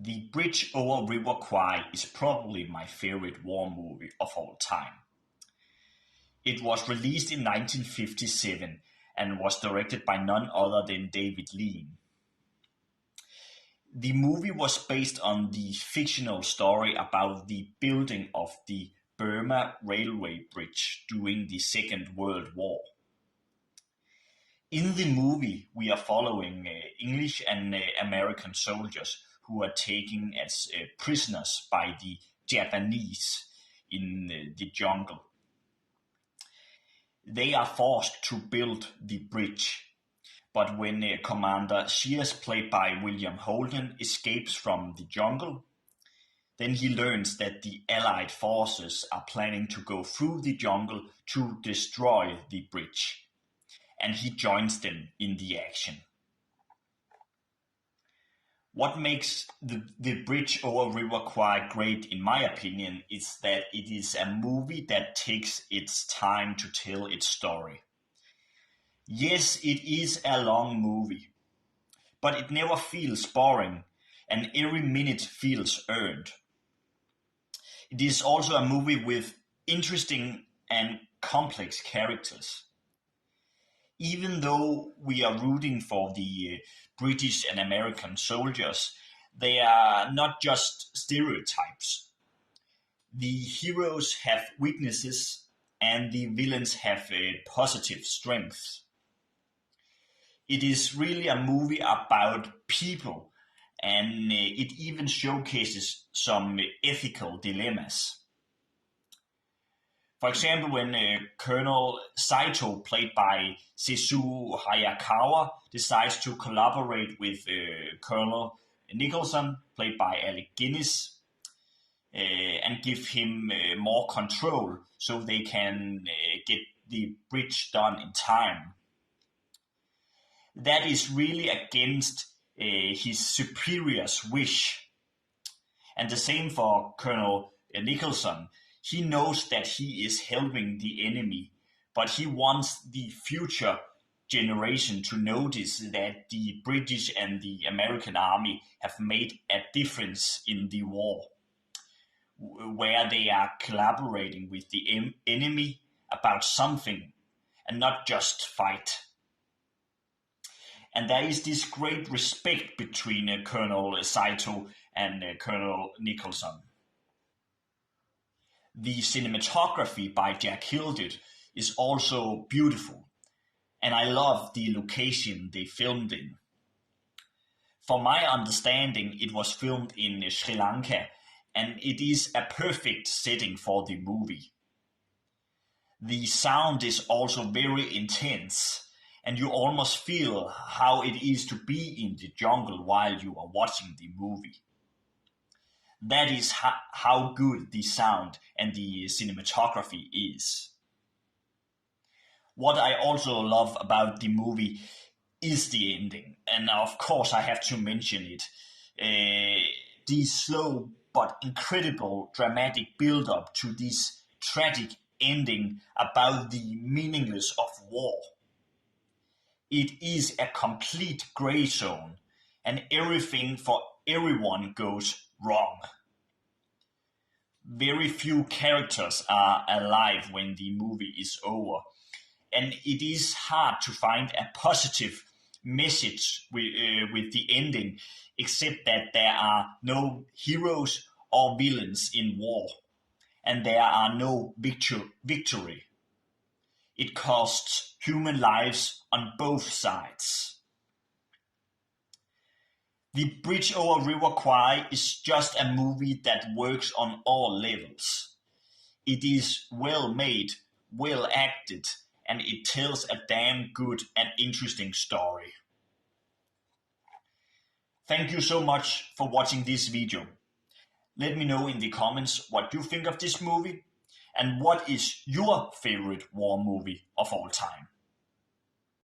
The Bridge over River Kwai is probably my favorite war movie of all time. It was released in 1957 and was directed by none other than David Lean. The movie was based on the fictional story about the building of the Burma Railway Bridge during the Second World War. In the movie, we are following English and American soldiers who are taken as prisoners by the Japanese in the jungle. They are forced to build the bridge, but when Commander Shears, played by William Holden, escapes from the jungle, then he learns that the Allied forces are planning to go through the jungle to destroy the bridge, and he joins them in the action. What makes the Bridge over River Kwai great, in my opinion, is that it is a movie that takes its time to tell its story. Yes, it is a long movie, but it never feels boring, and every minute feels earned. It is also a movie with interesting and complex characters. Even though we are rooting for the British and American soldiers, they are not just stereotypes. The heroes have weaknesses and the villains have a positive strengths. It is really a movie about people, and it even showcases some ethical dilemmas. For example, when Colonel Saito, played by Sessue Hayakawa, decides to collaborate with Colonel Nicholson, played by Alec Guinness, and give him more control so they can get the bridge done in time. That is really against his superior's wish. And the same for Colonel Nicholson. He knows that he is helping the enemy, but he wants the future generation to notice that the British and the American army have made a difference in the war, where they are collaborating with the enemy about something and not just fight. And there is this great respect between Colonel Saito and Colonel Nicholson. The cinematography by Jack Hilded is also beautiful, and I love the location they filmed in. From my understanding, it was filmed in Sri Lanka, and it is a perfect setting for the movie. The sound is also very intense, and you almost feel how it is to be in the jungle while you are watching the movie. That is how good the sound and the cinematography is. What I also love about the movie is the ending, and of course I have to mention it. The slow but incredible dramatic build-up to this tragic ending about the meaninglessness of war. It is a complete gray zone, and everything for everyone goes wrong. Very few characters are alive when the movie is over, and it is hard to find a positive message with the ending, except that there are no heroes or villains in war, and there are no victory. It costs human lives on both sides. The Bridge over River Kwai is just a movie that works on all levels. It is well made, well acted, and it tells a damn good and interesting story. Thank you so much for watching this video. Let me know in the comments what you think of this movie, and what is your favorite war movie of all time.